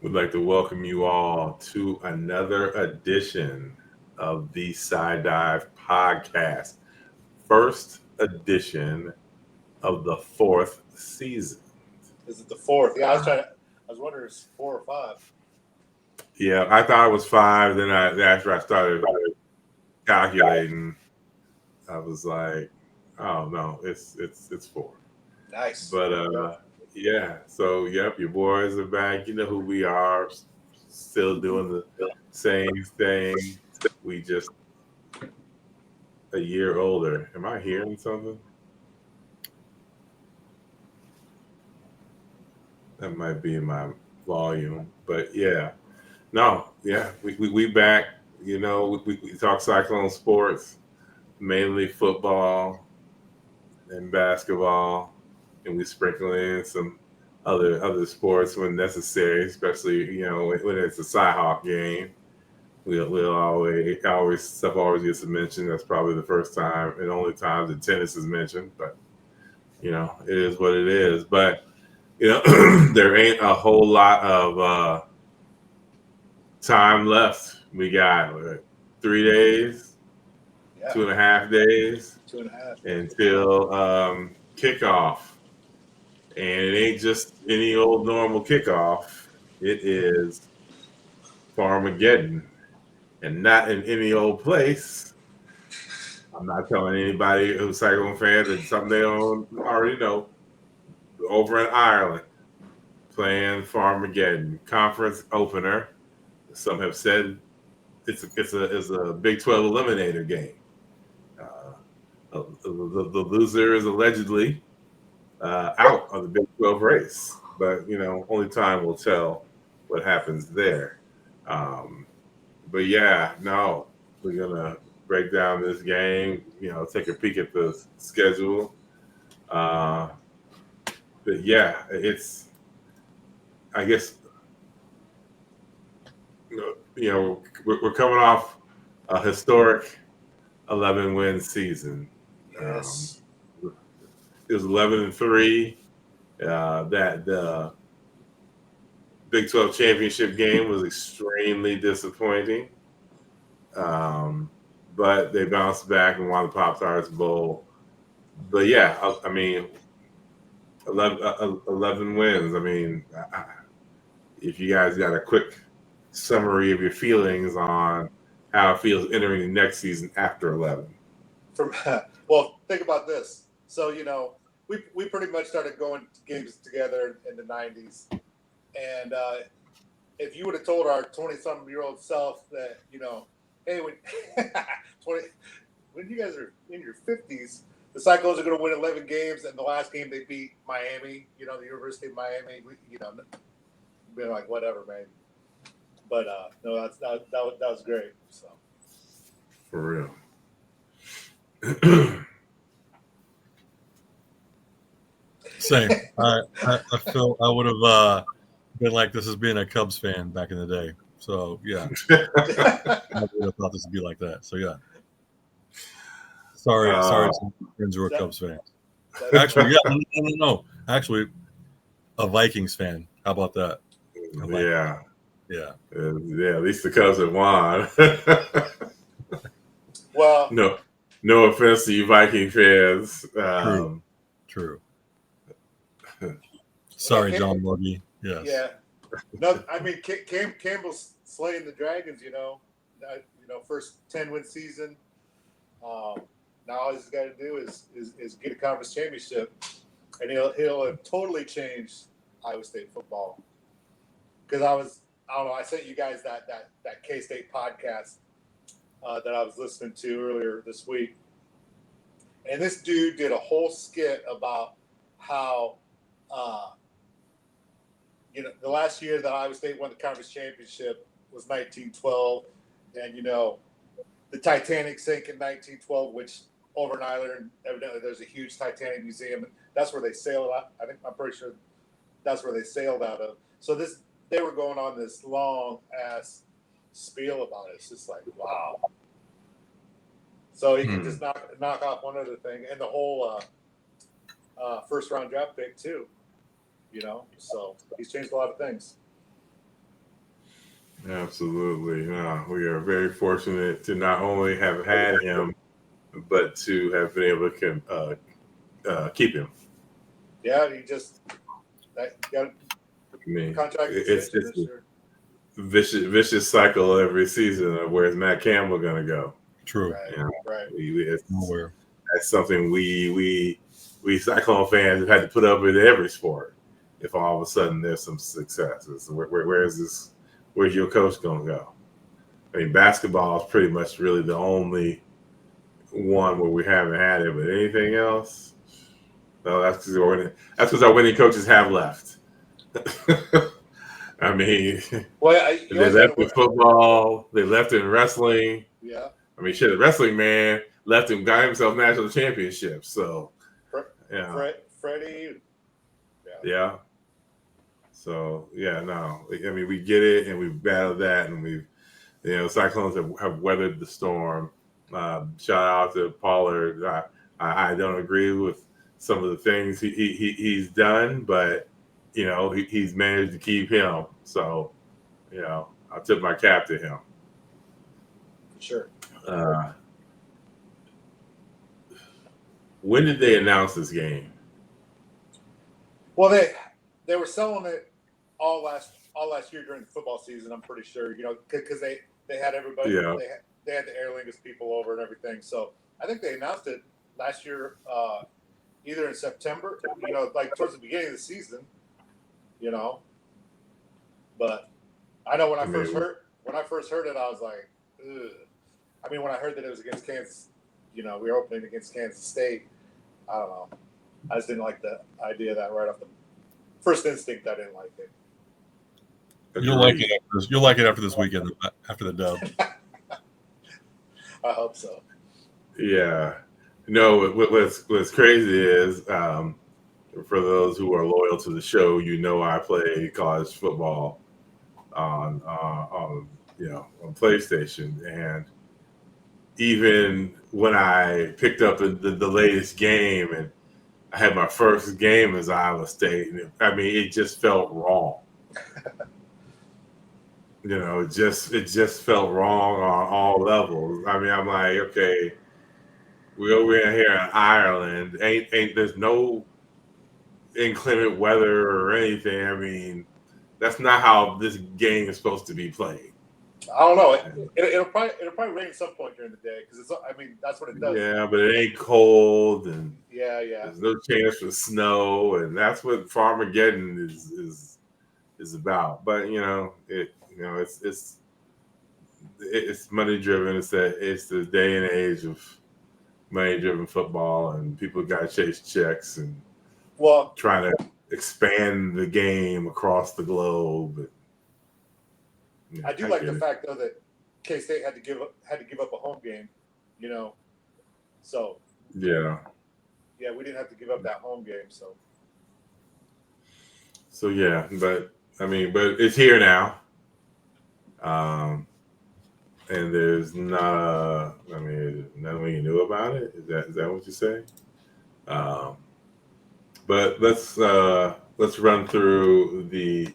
We'd like to welcome you all to another edition of the Side Dive Podcast. First edition of the fourth season. Is it the fourth? Yeah, I was wondering if it's 4 or 5. Yeah, I thought it was five. Then after I started calculating, I was like, oh no, it's four. Nice. But yeah, so yep, your boys are back. You know who we are. Still doing the same thing. We just a year older. Am I hearing something? That might be my volume, but yeah, no, yeah, we back. You know, we talk cyclone sports, mainly football and basketball, and we sprinkle in some other sports when necessary, especially when it's a Cyhawk game. We'll always stuff always gets mentioned. That's probably the first time and only time that tennis is mentioned, but it is what it is. But there ain't a whole lot of time left. We got 3 days, Yeah, 2.5 days 2.5. until kickoff. And it ain't just any old normal kickoff. It is Farmageddon. And not in any old place. I'm not telling anybody who's Cyclone fans that something they don't already know. Over in Ireland, playing Farmageddon conference opener. Some have said it's a Big 12 eliminator game. The loser is allegedly out of the Big 12 race, but only time will tell what happens there. Um, but yeah, no, we're gonna break down this game. Take a peek at the schedule. Uh, but yeah, it's I guess we're coming off a historic 11-win season. Um, Yes. it was 11-3. That the Big 12 championship game was extremely disappointing. Um, but they bounced back and won the Pop Tarts Bowl. But yeah, I mean, 11 wins. I mean, if you guys got a quick summary of your feelings on how it feels entering the next season after 11. From well, think about this. So we pretty much started going to games together in the '90s, and if you would have told our 20-something-year-old self that hey, when 20 when you guys are in your 50s, the Cyclones are going to win 11 games, and the last game they beat Miami, the University of Miami, being like, whatever, man. But no, that was great. So For real. Same. I feel I would have been like this as being a Cubs fan back in the day. So yeah, I would have thought this would be like that. So yeah. Sorry to friends who are Cubs fans. Actually, yeah, no. Actually, a Vikings fan. How about that? Yeah. Yeah. Yeah, at least the Cubs have won. well, no offense to you Viking fans. True. Sorry, John Muggy. Yes. Yeah. No, I mean Campbell's slaying the Dragons. First 10-win season. Now all he's got to do is get a conference championship, and he'll have totally changed Iowa State football. Because I don't know, I sent you guys that K-State podcast that I was listening to earlier this week, and this dude did a whole skit about how the last year that Iowa State won the conference championship was 1912, and the Titanic sank in 1912, which over in Ireland, evidently there's a huge Titanic museum. That's where they sailed out. I'm pretty sure that's where they sailed out of. So they were going on this long ass spiel about it. It's just like, wow. So he can just knock off one other thing, and the whole first round draft pick too. So he's changed a lot of things. Absolutely. No, we are very fortunate to not only have had him, but to have been able to keep him. Yeah, he just got I mean, contract it's extension a this year. vicious cycle every season of where's Matt Campbell going to go. True. Right, You know, right. I'm aware. that's something we Cyclone fans have had to put up with every sport. If all of a sudden there's some successes, where is this? Where's your coach going to go? I mean, basketball is pretty much really the only one where we haven't had it. But anything else, no, that's because our winning coaches have left. I mean, Well, you they always got left to. in football. They left in wrestling. Yeah. I mean, shit, the wrestling man left him, got himself national championships. So, yeah, Freddie. Yeah. yeah. So, yeah, no. I mean, we get it, and we've battled that, and Cyclones have weathered the storm. Shout out to Pollard. I don't agree with some of the things he's done, but he's managed to keep him. So, I tip my cap to him. For sure. When did they announce this game? Well, they were selling it all last year during the football season. I'm pretty sure, because they had everybody. Yeah. They had the Aer Lingus people over and everything. So I think they announced it last year, either in September, like towards the beginning of the season, But I know when I first heard it, I was like, ugh. I mean, when I heard that it was against Kansas, we were opening against Kansas State. I don't know. I just didn't like the idea of that right off the first instinct. I didn't like it. You'll like it after this. You'll like it after this weekend, after the dub. I hope so. Yeah. No, what's crazy is for those who are loyal to the show, I play college football on PlayStation, and even when I picked up the latest game and I had my first game as Iowa State, it just felt wrong. It just felt wrong on all levels. I mean, I'm like, okay, we over here in Ireland, ain't there's no inclement weather or anything. I mean, that's not how this game is supposed to be played. I don't know. It'll probably rain at some point during the day because that's what it does. Yeah, but it ain't cold, and yeah. There's no chance for snow, and that's what Farmageddon is about. But it's money driven. It's the day and age of money driven football, and people got to chase checks and try to expand the game across the globe. I do like the fact though that K-State had to give up a home game, So yeah, we didn't have to give up that home game. So yeah, but it's here now. And there's not. Nothing you knew about it. Is that what you say? But let's run through the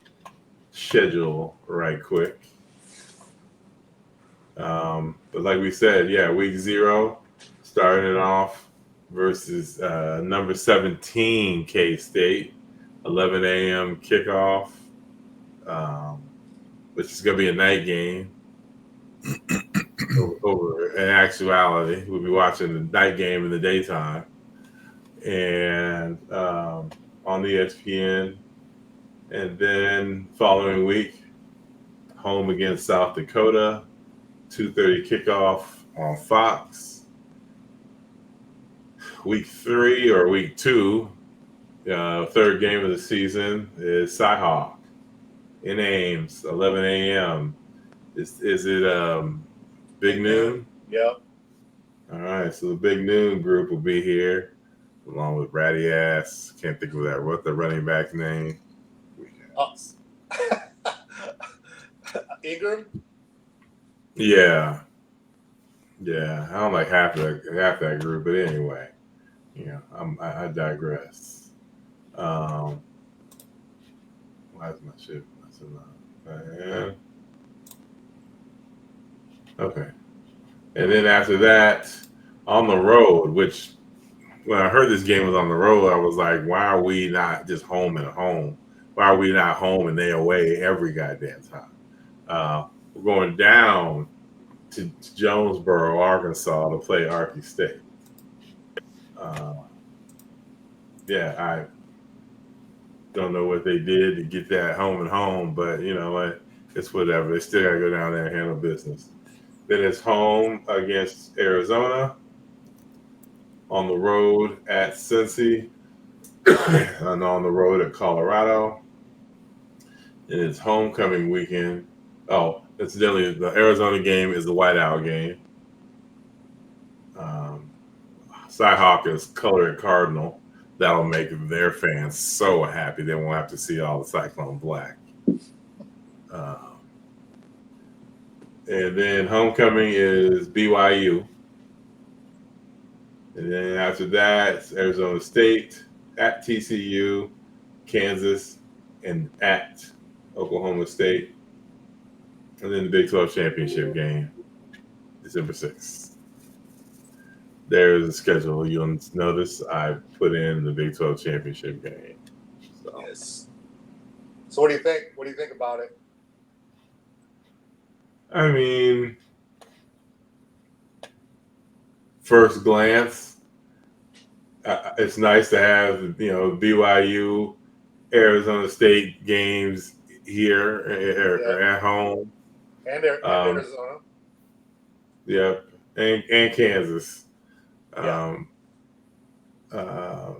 schedule right quick. But like we said, week 0 starting it off versus number 17 K-State, 11 a.m. kickoff, which is going to be a night game. Over in actuality, we'll be watching the night game in the daytime, and on the ESPN, and then following week, home against South Dakota, 2:30 kickoff on Fox. Week 3 or week 2, third game of the season is Cyhawk in Ames, 11 a.m. Is it Big Noon? Yep. All right, so the Big Noon group will be here, along with Ratty Ass. Can't think of that. What the running back's name? Ingram. Yeah. I don't like half that group, but anyway, I digress. Why is my shit messing up? Okay. And then after that, on the road, which when I heard this game was on the road, I was like, why are we not just home and home? Why are we not home and they away every goddamn time? We're going down to Jonesboro, Arkansas to play Arky State. Uh, yeah, I don't know what they did to get that home and home, but you know what? It's whatever. They still got to go down there and handle business. Then it's home against Arizona, on the road at Cincy, and on the road at Colorado. And it's homecoming weekend. Oh, incidentally, the Arizona game is the whiteout game. Um, Cyhawk is colored cardinal. That'll make their fans so happy they won't have to see all the Cyclone black. Um, and then homecoming is BYU. And then after that, it's Arizona State, at TCU, Kansas, and at Oklahoma State. And then the Big 12 championship game, December 6th. There's a schedule. You'll notice I put in the Big 12 championship game. So. Yes. So what do you think? What do you think about it? I mean, first glance, it's nice to have BYU, Arizona State games here at home, and Arizona. Yep, and Kansas. Yeah. I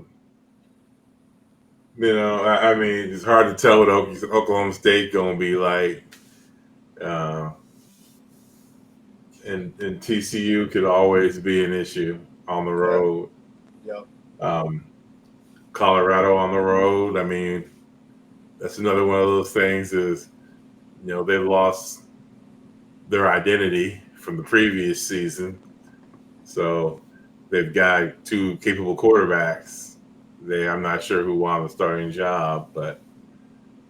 mean, it's hard to tell what Oklahoma State going to be like. And TCU could always be an issue on the road. Yeah. Colorado on the road. I mean, that's another one of those things is, they lost their identity from the previous season. So they've got two capable quarterbacks. I'm not sure who won the starting job, but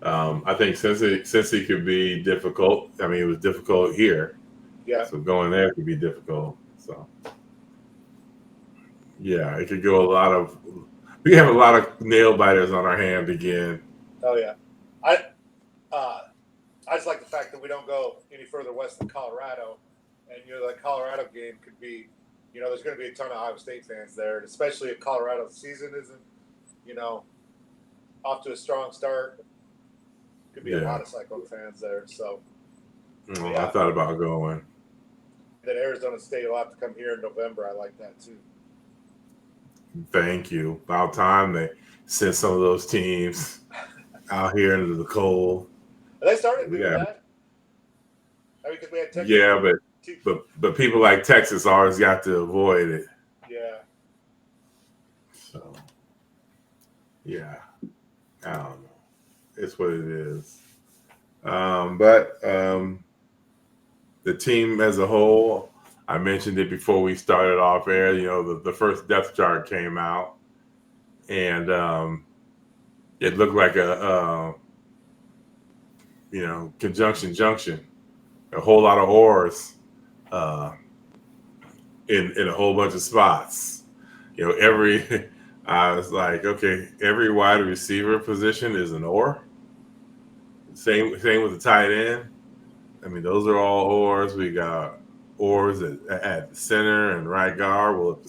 I think Cincy could be difficult. I mean, it was difficult here. Yeah. So going there could be difficult. So yeah, it could go we have a lot of nail biters on our hand again. Oh yeah. I just like the fact that we don't go any further west than Colorado, and that Colorado game could be, there's going to be a ton of Iowa State fans there, and especially if Colorado's season isn't, off to a strong start. Could be a lot of Cyclone fans there. So I thought about going. That Arizona State will have to come here in November. I like that too. Thank you. About time they sent some of those teams out here into the cold. They started doing that. I mean, because we had Texas. Yeah, but people like Texas always got to avoid it. Yeah. So, yeah, I don't know. It's what it is. But the team as a whole, I mentioned it before we started off air. The first depth chart came out, and it looked like a conjunction junction, a whole lot of oars in a whole bunch of spots. I was like, okay, every wide receiver position is an oar. Same with the tight end. I mean, those are all oars. We got oars at the center and right guard. Well,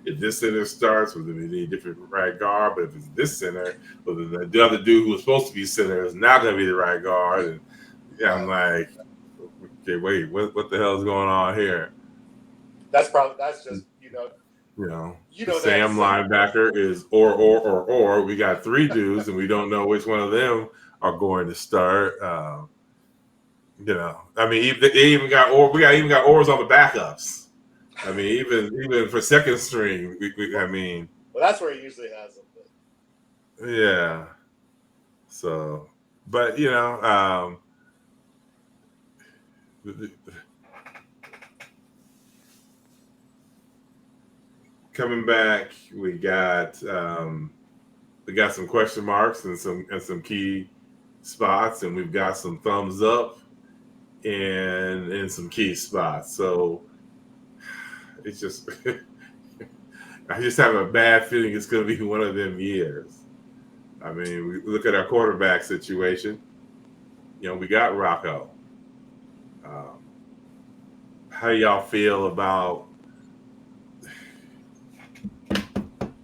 if this center starts, well, then we need a different right guard. But if it's this center, well, then the other dude who was supposed to be center is now going to be the right guard. And I'm like, okay, wait, what the hell is going on here? That's just Sam linebacker is or. We got three dudes, and we don't know which one of them are going to start. I mean, they even got we even got oars on the backups. I mean, even for second string, well, that's where he usually has them. But. Yeah. So, but coming back, we got some question marks and some key spots, and we've got some thumbs up in some key spots. So it's just I just have a bad feeling it's going to be one of them years. I mean, we look at our quarterback situation. We got Rocco. How do y'all feel about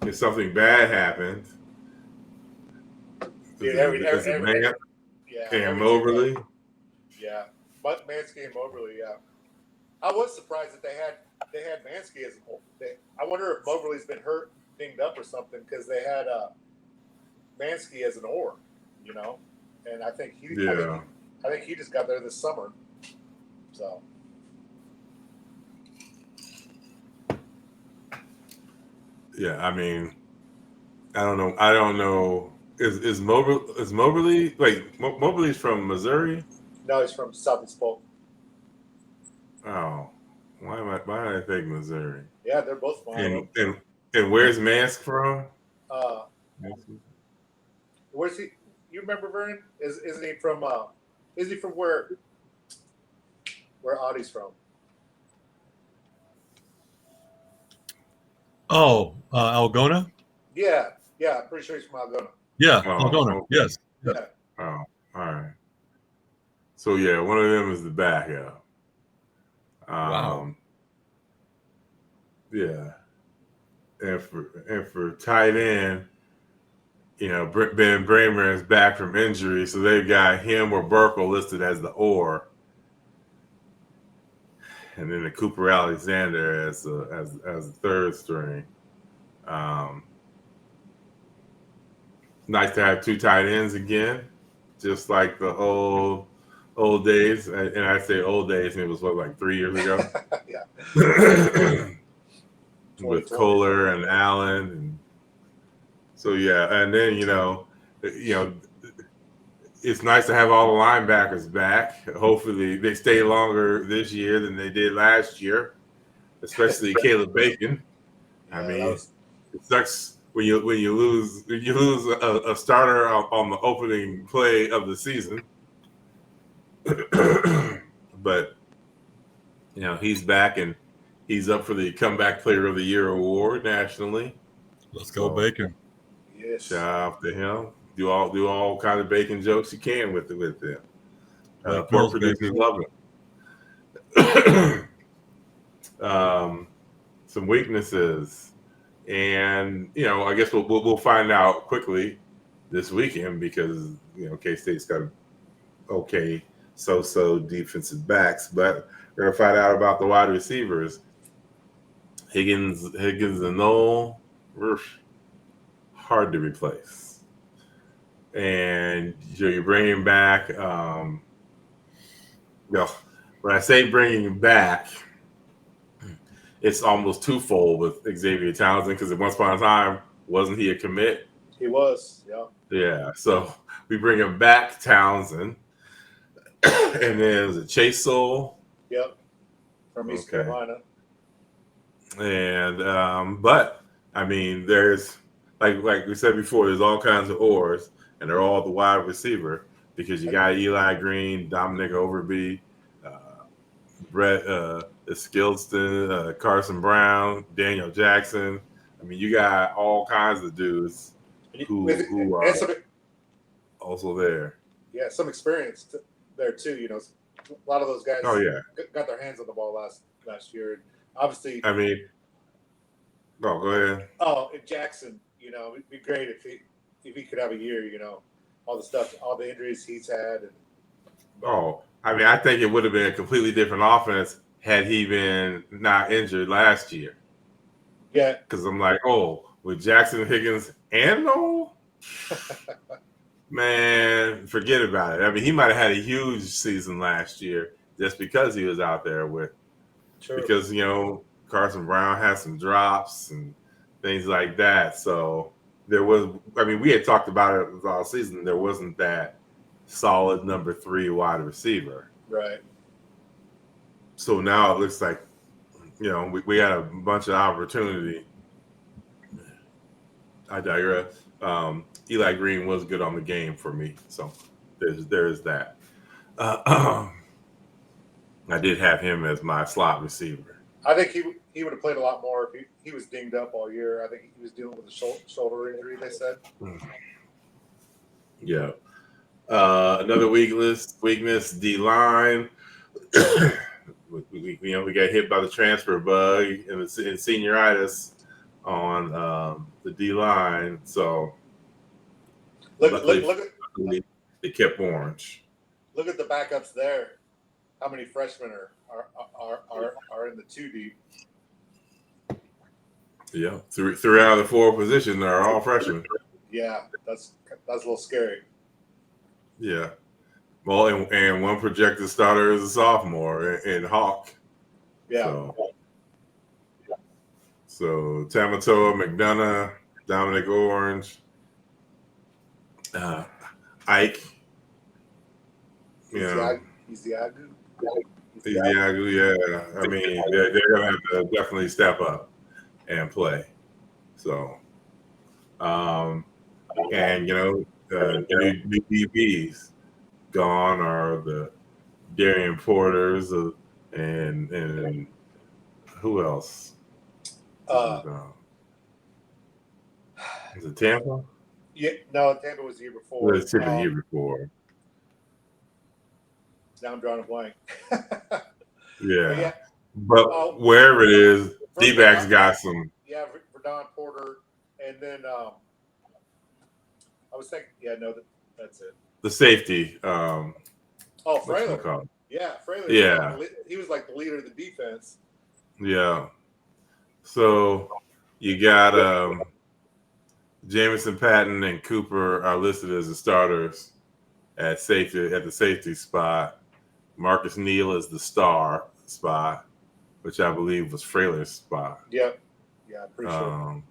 if something bad happened? Dude, Is it man yeah, and Moberly? Yeah, but Mansky and Moberly. Yeah, I was surprised that they had Mansky as I wonder if Moberly's been hurt, dinged up or something because they had Mansky as an oar, and I think he just got there this summer. So yeah, I mean, I don't know. Is Moberly? Wait, Moberly's from Missouri? no, he's from Southeast Polk. Oh, why did I think Missouri? Yeah, they're both from Iowa. And where's Mask from? Where's he? You remember Vernon? Isn't he from? Is he from where Audie's from? Oh, Algona? Yeah, I'm pretty sure he's from Algona. Yeah, Oh, Algona. okay. Yes. Yeah. Oh, all right. So yeah, one of them is the backup. Wow. Yeah, and for tight end, Ben Bramer is back from injury, so they've got him or Burkle listed as the or, and then the Cooper Alexander as the third string. Nice to have two tight ends again, just like the old days. And I say old days, and it was like 3 years ago. Yeah. With Kohler and Allen, and so yeah, and then it's nice to have all the linebackers back. Hopefully, they stay longer this year than they did last year, especially Caleb Bacon. Yeah, I mean, it sucks when you lose a starter on the opening play of the season, but he's back and he's up for the Comeback Player of the Year award nationally. Let's go, Bacon. Yes. Shout out to him. Do all kind of bacon jokes you can with them. Pork producers love it. Some weaknesses, and I guess we'll find out quickly this weekend because K-State's got okay so defensive backs, but we're gonna find out about the wide receivers. Higgins and Noel, hard to replace. And you're bringing back, when I say bringing back, it's almost twofold with Xavier Townsend because at once upon a time, wasn't he a commit? He was, yeah. Yeah, so we bring him back, Townsend. And then there's a Chase Soul. Yep, from East Carolina. And but I mean, there's like we said before, there's all kinds of oars, and they're all the wide receiver because you got Eli Green, Dominic Overby, Brett Skilston, Carson Brown, Daniel Jackson. I mean, you got all kinds of dudes who are also there. Yeah, some experience there too. A lot of those guys. Oh yeah, got their hands on the ball last year. Obviously, I mean, go ahead. Oh, Jackson, it'd be great if he could have a year. All the stuff, all the injuries he's had. I mean, I think it would have been a completely different offense had he been not injured last year. Yeah, because I'm like, with Jackson, Higgins, and Noel, man, forget about it. I mean, he might have had a huge season last year just because he was out there with. True. Because Carson Brown had some drops and things like that. So there was. I mean, we had talked about it all season. There wasn't that solid number 3 wide receiver. Right. So now it looks like, we had a bunch of opportunity. I digress. Eli Green was good on the game for me. So there's that. I did have him as my slot receiver. I think he would have played a lot more if he was dinged up all year. I think he was dealing with a shoulder injury, they said. Yeah. Another weakness, D-line. we got hit by the transfer bug and senioritis on the D-line. So Look luckily they kept Orange. Look at the backups there. How many freshmen are in the 2 deep? Yeah, three out of the 4 positions are all freshmen. Yeah, that's a little scary. Yeah. Well, and one projected starter is a sophomore in Hawk. Yeah. So Tamatoa, McDonough, Dominic Orange, Ike. He's the Agu. Yeah. I mean, they're going to have to definitely step up and play. So, and new DBs gone are the Darian Porters and who else? Is it Tampa? Yeah, no, Tampa was the year before. It's the year before. Now I'm drawing a blank. Yeah. But wherever it is, D-backs got some. Yeah, Verdon Porter, and then I was thinking, that's it. The safety. Frailer. Yeah, Frailer. Yeah. He was like the leader of the defense. Yeah. So you got Jamison Patton and Cooper are listed as the starters at the safety spot. Marcus Neal is the star spot, which I believe was Frailer's spot. Yep. Yeah, pretty sure.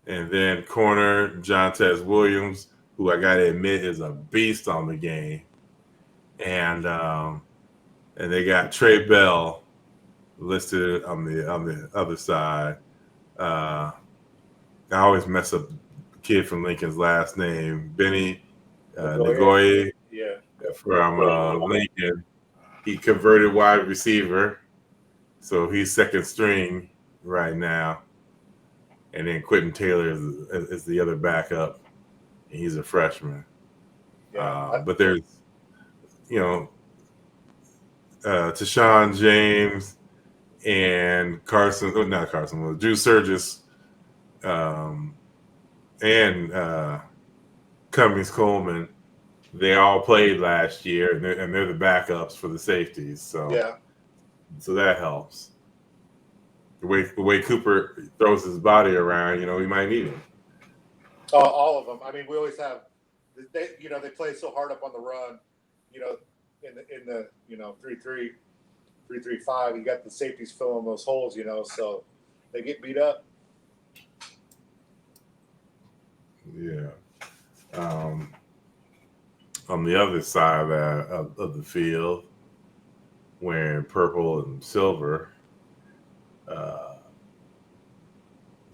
And then corner, Jontez Williams, who I gotta admit is a beast on the game. And they got Trey Bell listed on the other side. I always mess up the kid from Lincoln's last name, Benny Nagoye. Yeah. From Lincoln. He converted wide receiver, so he's second string right now. And then Quentin Taylor is the other backup, and he's a freshman. Yeah. But there's, Tashawn James and Drew Surgis, and Cummings Coleman. They all played last year, and they're the backups for the safeties. So so that helps. The way Cooper throws his body around, we might need him. All of them. I mean, we always have. They play so hard up on the run. In the 3-3, 3-3-5, you got the safeties filling those holes. So they get beat up. Yeah. On the other side of the field, wearing purple and silver,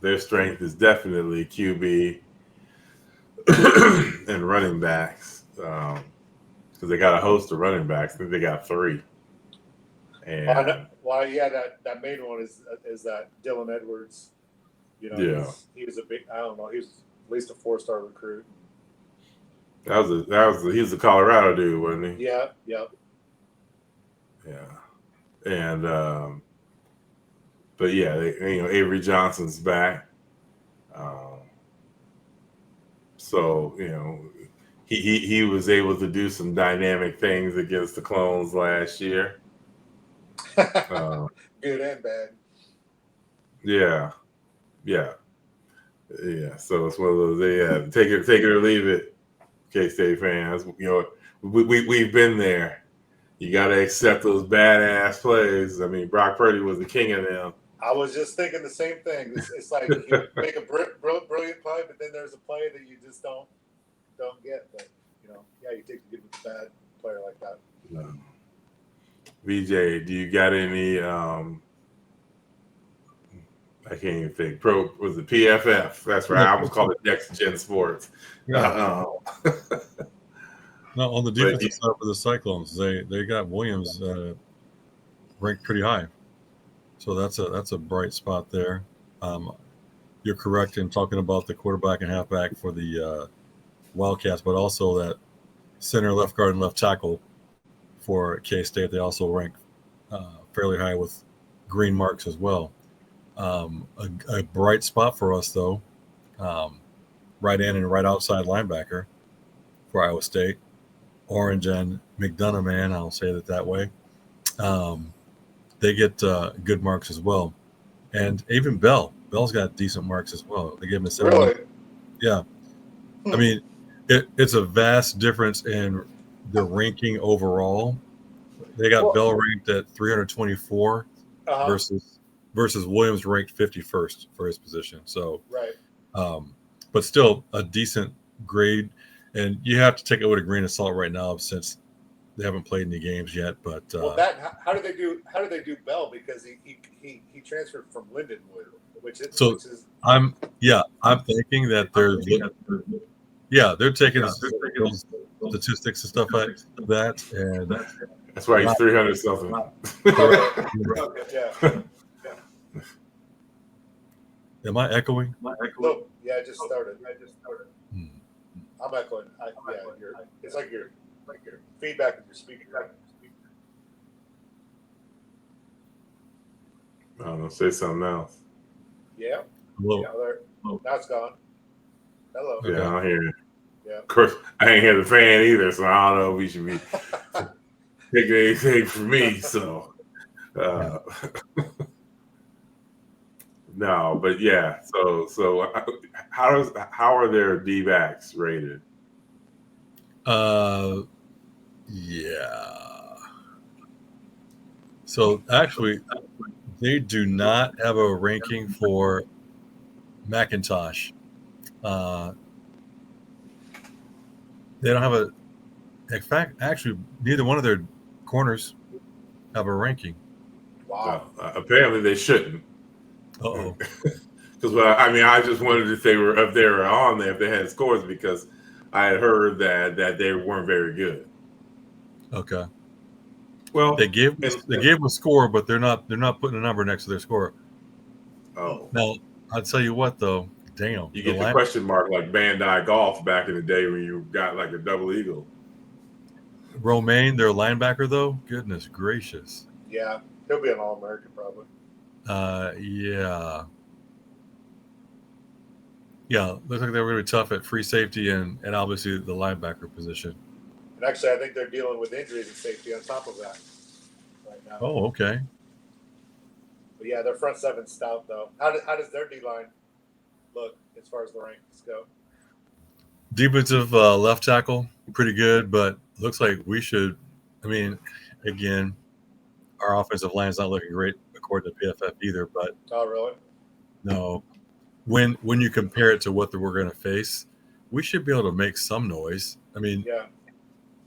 their strength is definitely QB and running backs, because they got a host of running backs. I think they got 3. And that main one is that Dylan Edwards. He was a big. I don't know. He was at least a 4-star recruit. He was a Colorado dude, wasn't he? Yeah. Yep. Yeah. And but yeah, Avery Johnson's back. So he was able to do some dynamic things against the Clones last year. Good and bad. Yeah. So it's one of those. Take it or leave it, K-State fans. We've been there. You got to accept those badass plays. I mean, Brock Purdy was the king of them. I was just thinking the same thing. It's like you make a brilliant play, but then there's a play that you just don't get. But you take the good with the bad player like that. No. VJ, do you got any? I can't even think. Was it PFF? That's right. I almost called it Next Gen Sports. Yeah. No, on the defensive side for the Cyclones, they got Williams ranked pretty high. So that's a bright spot there. You're correct in talking about the quarterback and halfback for the Wildcats, but also that center, left guard, and left tackle for K-State. They also rank fairly high with green marks as well. A bright spot for us, though, right in and right outside linebacker for Iowa State, Orange and McDonough, man, I'll say it that way. They get good marks as well. And even Bell's got decent marks as well. They gave him a 7. Really? Yeah. I mean, it's a vast difference in the ranking overall. They got Bell ranked at 324 versus Williams ranked 51st for his position. So, right. But still a decent grade. And you have to take it with a grain of salt right now since they haven't played any games yet. But how did they do Bell, because he transferred from Lindenwood, which is I'm thinking that they're taking statistics and stuff like that, and that's why he's 300 something. Am I echoing? No, yeah, I just started. I'm echoing. It's like your feedback in your speaker. I don't know. Say something else. Yeah. Hello. Yeah, now it's gone. Hello. Yeah, I don't hear it. Yeah. Of course, I ain't hear the fan either, so I don't know if we should be taking anything from me. So, no, but yeah. So how are their D-backs rated? Yeah. So actually, they do not have a ranking for McIntosh. They don't have in fact, actually, neither one of their corners have a ranking. Wow. Apparently, they shouldn't. Uh-oh. Because I just wondered if they were on there, if they had scores, because I had heard that they weren't very good. Okay. Well, they gave them a score, but they're not putting a number next to their score. Oh. Now, I'll tell you what, though. Damn. You get the question mark like Bandai Golf back in the day when you got like a double eagle. Romaine, their linebacker, though, goodness gracious. Yeah, he'll be an All-American probably. Yeah. Yeah, looks like they were going to be tough at free safety and obviously the linebacker position. And actually, I think they're dealing with injuries and safety on top of that right now. Oh, okay. But yeah, their front seven's stout, though. How does their D-line look as far as the rankings go? Defensive left tackle, pretty good, but looks like we should. I mean, again, our offensive line is not looking great according to PFF either. But oh, really? No, when you compare it to what we're going to face, we should be able to make some noise. I mean, yeah.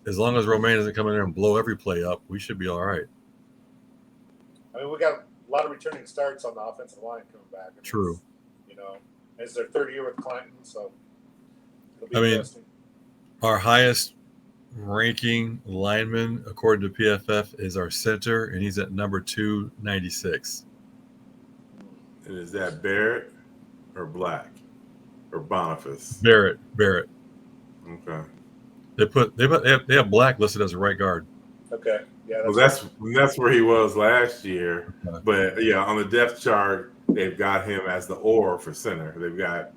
As long as Romaine doesn't come in there and blow every play up, we should be all right. I mean, we got a lot of returning starts on the offensive line coming back. True. It's their third year with Clinton, so it'll be interesting. Our highest ranking lineman, according to PFF, is our center, and he's at number 296. And is that Barrett or Black or Boniface? Barrett. Okay. They have Black listed as a right guard. Okay. Yeah. That's where he was last year. Okay. But yeah, on the depth chart, they've got him as the or for center. They've got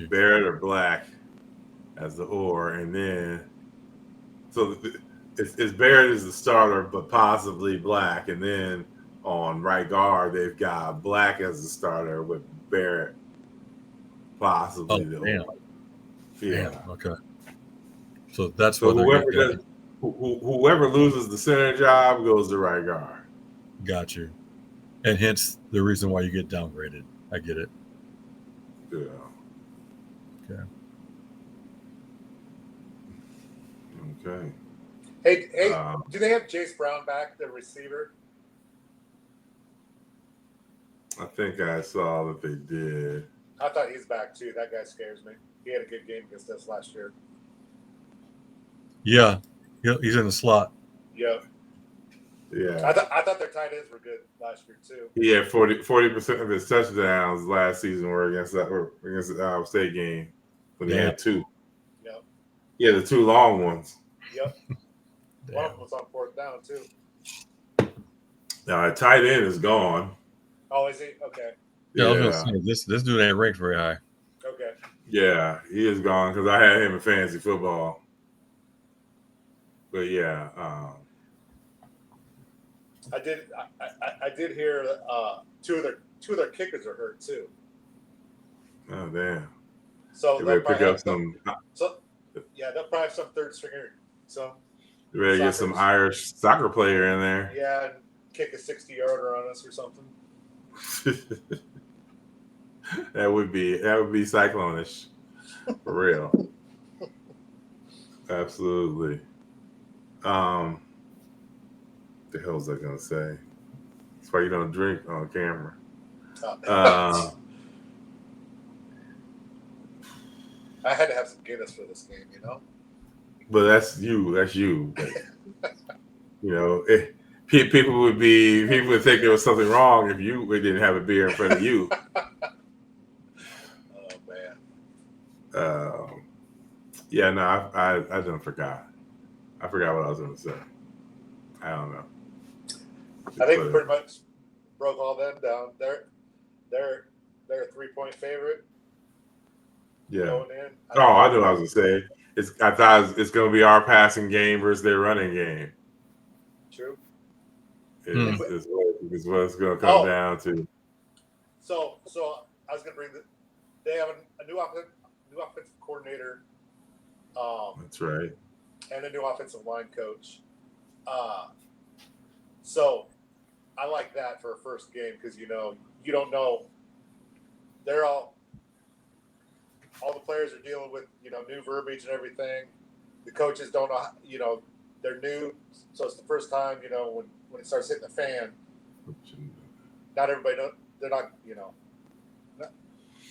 Barrett or Black as the or, and then so it's Barrett is the starter, but possibly Black, and then on right guard they've got Black as the starter with Barrett possibly the or. Yeah. Damn. Okay. So that's what whoever loses the center job goes to right guard. Got you. And hence the reason why you get downgraded. I get it. Yeah. Okay. Hey, do they have Jace Brown back, the receiver? I think I saw that they did. I thought he's back too. That guy scares me. He had a good game against us last year. Yeah, he's in the slot. Yep. Yeah. I thought their tight ends were good last year too. He had 40% of his touchdowns last season were against the Iowa State game when he Damn. had 2. Yep. Yeah, the 2 long ones. Yep. Damn. One of them was on 4th down too. Now, a tight end is gone. Oh, is he? Okay. Yeah, I was gonna say this dude ain't ranked very high. Okay. Yeah, he is gone because I had him in fantasy football. But yeah, I did hear 2 of their kickers are hurt too. oh damn. So They they'll better pick probably up have some. they'll probably have some third stringer. So You better get some Irish soccer player in there. yeah, and kick a 60-yarder on us or something. that would be Cyclone-ish. For real. Absolutely. The hell was I gonna say? That's why you don't drink on camera. I had to have some Guinness for this game, you know. But that's you. But, you know, people would think there was something wrong if you didn't have a beer in front of you. Oh man. Yeah, no, I done forgot. I forgot what I was going to say. I don't know. I think we pretty much broke all them down. They're a 3-point favorite. Yeah. Going in. I knew what I was going to say. I thought it's going to be our passing game versus their running game. True. Is what it's going to come down to. So I was going to bring they have a new offensive coordinator. That's right. And a new offensive line coach. So I like that for a first game because you don't know. They're all the players are dealing with new verbiage and everything. The coaches don't know. They're new, so it's the first time. When it starts hitting the fan, not everybody know. They're not.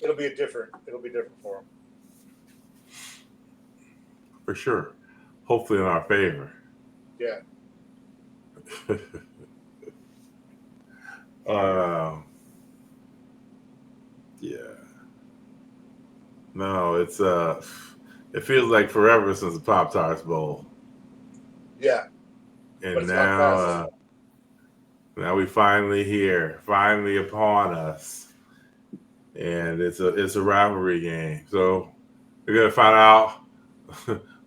It'll be different for them. For sure. Hopefully in our favor. Yeah. Yeah. No, it's it feels like forever since the Pop-Tarts Bowl. Yeah. And now we finally here, finally upon us. And it's a rivalry game. So we're gonna find out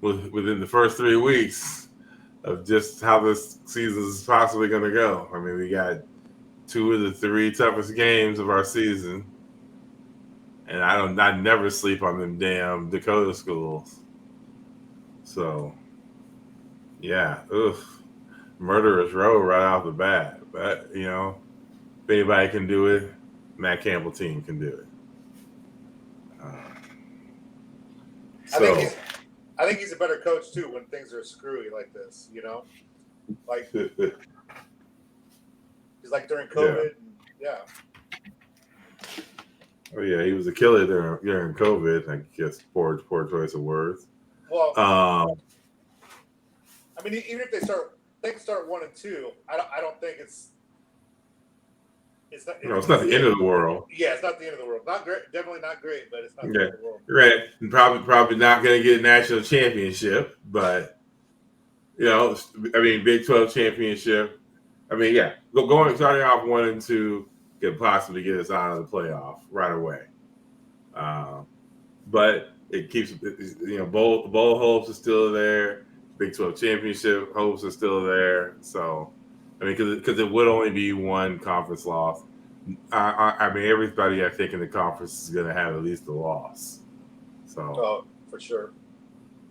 within the first 3 weeks of just how this season is possibly going to go. I mean, we got 2 of the 3 toughest games of our season, and I never sleep on them damn Dakota schools. So, yeah, murderous row right off the bat. But if anybody can do it, Matt Campbell team can do it. I think he's a better coach too when things are screwy like this, like he's like during COVID. Yeah. Oh yeah, he was a killer during COVID. I guess poor choice of words. Well, I mean, even if they can start 1-2. I don't think it's not. It's not the end of the world. Yeah, it's not the end of the world. Not great, definitely not great, but it's not the end of the world. Right, and probably not going to get a national championship, but I mean, Big 12 championship. I mean, yeah, starting off 1-2 could possibly get us out of the playoff right away. But it keeps bowl hopes are still there. Big 12 championship hopes are still there. So, I mean, because it would only be one conference loss. I mean, everybody I think in the conference is going to have at least a loss. So, for sure.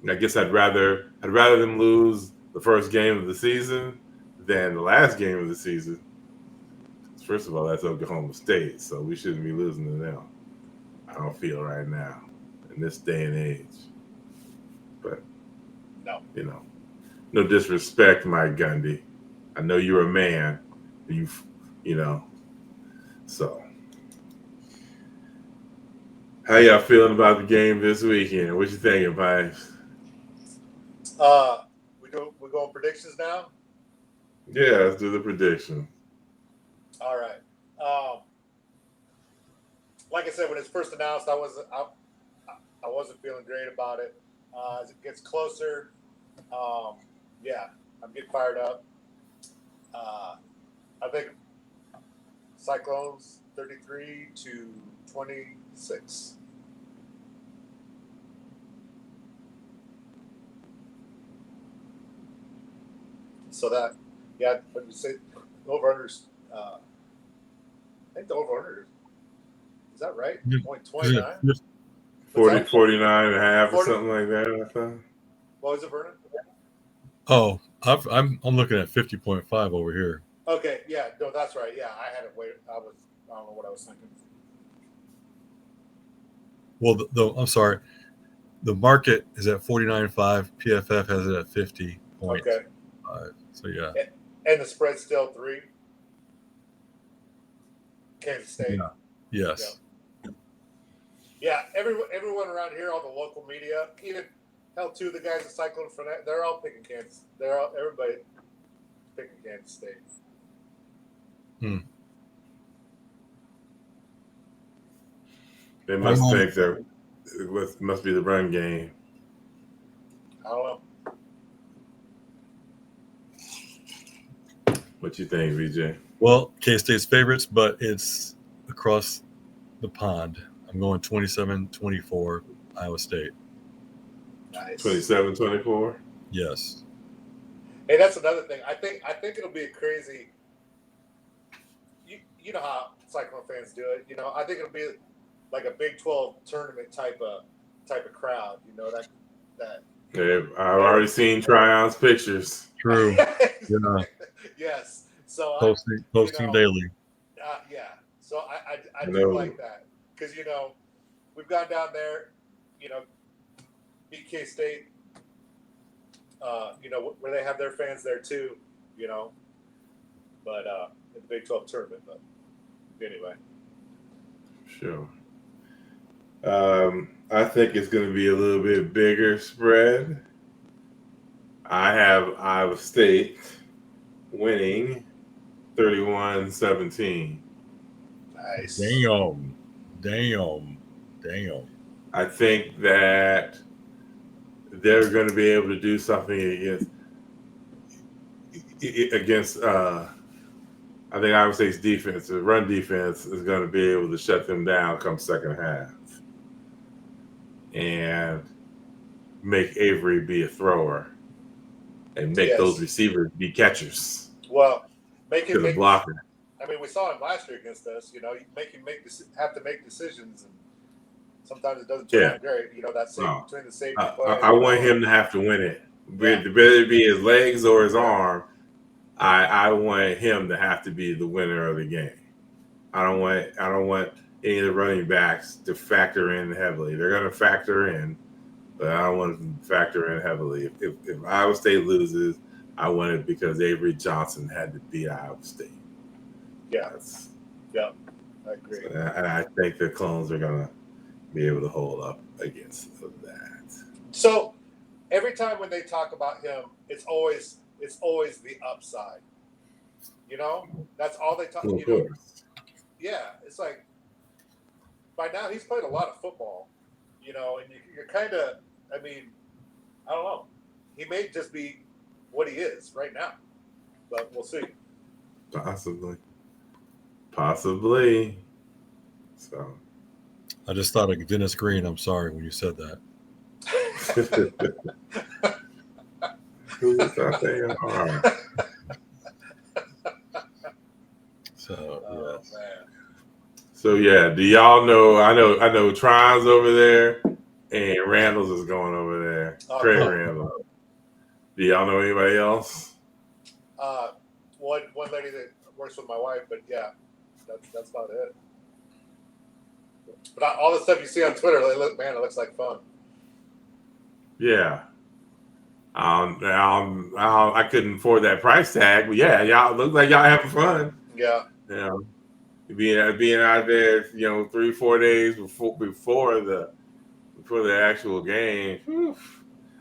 I guess I'd rather them lose the first game of the season than the last game of the season. First of all, that's Oklahoma State, so we shouldn't be losing to them. I don't feel right now in this day and age. But no disrespect, Mike Gundy. I know you're a man. So. How y'all feeling about the game this weekend? What you thinking, Pipes? We going predictions now? Yeah, let's do the prediction. All right. Like I said, when it's first announced, I wasn't feeling great about it. As it gets closer, yeah, I'm getting fired up. I think Cyclones 33-26. So that, yeah, what did you say? Over unders. I think the over under is that right? Yeah. 0.29. 40, 49 and a half or 40? something like that, I thought. What was it, Vernon? Oh, I'm looking at 50.5 over here. Okay, yeah, no, that's right. Yeah, I had it wait. I don't know what I was thinking. Well, I'm sorry. The market is at 49.5. PFF has it at 50.5. Okay. So yeah. And the spread's still 3. Kansas State. Yeah. Yes. Yeah, everyone around here, all the local media, even hell too, the guys at Cyclone Fanatic, they're all picking Kansas. Everybody picking Kansas State. They must think that it must be the run game. I don't know. What you think, VJ? Well, K-State's favorites, but it's across the pond. I'm going 27-24 Iowa State. Nice. 27-24? Yes. Hey, that's another thing. I think it'll be a crazy. You know how Cyclone fans do it. You know, I think it'll be like a Big 12 tournament type of crowd. You know that. Yeah, I've already seen Tryon's pictures. True. Yeah. Yes. So posting daily. Yeah. So I do like that because we've gone down there, beat K State. Where they have their fans there too, but in the Big 12 tournament. But anyway, sure. I think it's going to be a little bit bigger spread. I have Iowa State winning 31-17. nice. Damn. I think that they're going to be able to do something against I think Iowa State's defense, the run defense, is going to be able to shut them down come second half and make Avery be a thrower and make those receivers be catchers. Well, to the blocker. I mean, we saw him last year against us. You make him have to make decisions, and sometimes it doesn't turn out great. That between the safety play. I want him to have to win it. Whether it be his legs or his arm, I want him to have to be the winner of the game. I don't want any of the running backs to factor in heavily. They're going to factor in, but I don't want them to factor in heavily. If Iowa State loses, I want it because Avery Johnson had to beat Iowa State. Yeah, I agree. And I think the Clones are going to be able to hold up against that. So every time when they talk about him, it's always the upside. That's all they talk. Yeah, it's like by now he's played a lot of football, and you're kind of. I mean, I don't know. He may just be what he is right now, but we'll see. Possibly. So. I just thought of Dennis Green. I'm sorry when you said that. Who thought they are? So man. So yeah, do y'all know? I know Tron's over there, and Randall's is going over there. Trey Randall. Do y'all know anybody else? One lady that works with my wife, but yeah, that's about it. But all the stuff you see on Twitter, it looks like fun. Yeah. I couldn't afford that price tag, but yeah, y'all look like y'all having fun. Yeah. Being out there, 3-4 days before the actual game. Whew.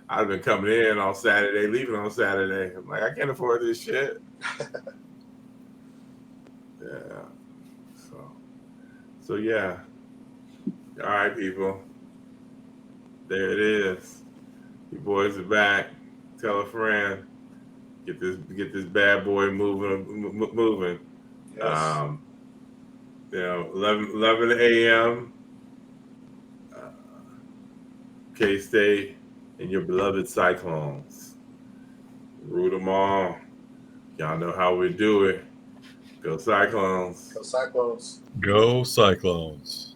I've been coming in on Saturday, leaving on Saturday. I'm like, I can't afford this shit. Yeah. So yeah. All right, people. There it is. You boys are back. Tell a friend. Get this bad boy moving. Yes. 11 a.m. K-State and your beloved Cyclones. Root them all. Y'all know how we do it. Go Cyclones. Go Cyclones. Go Cyclones.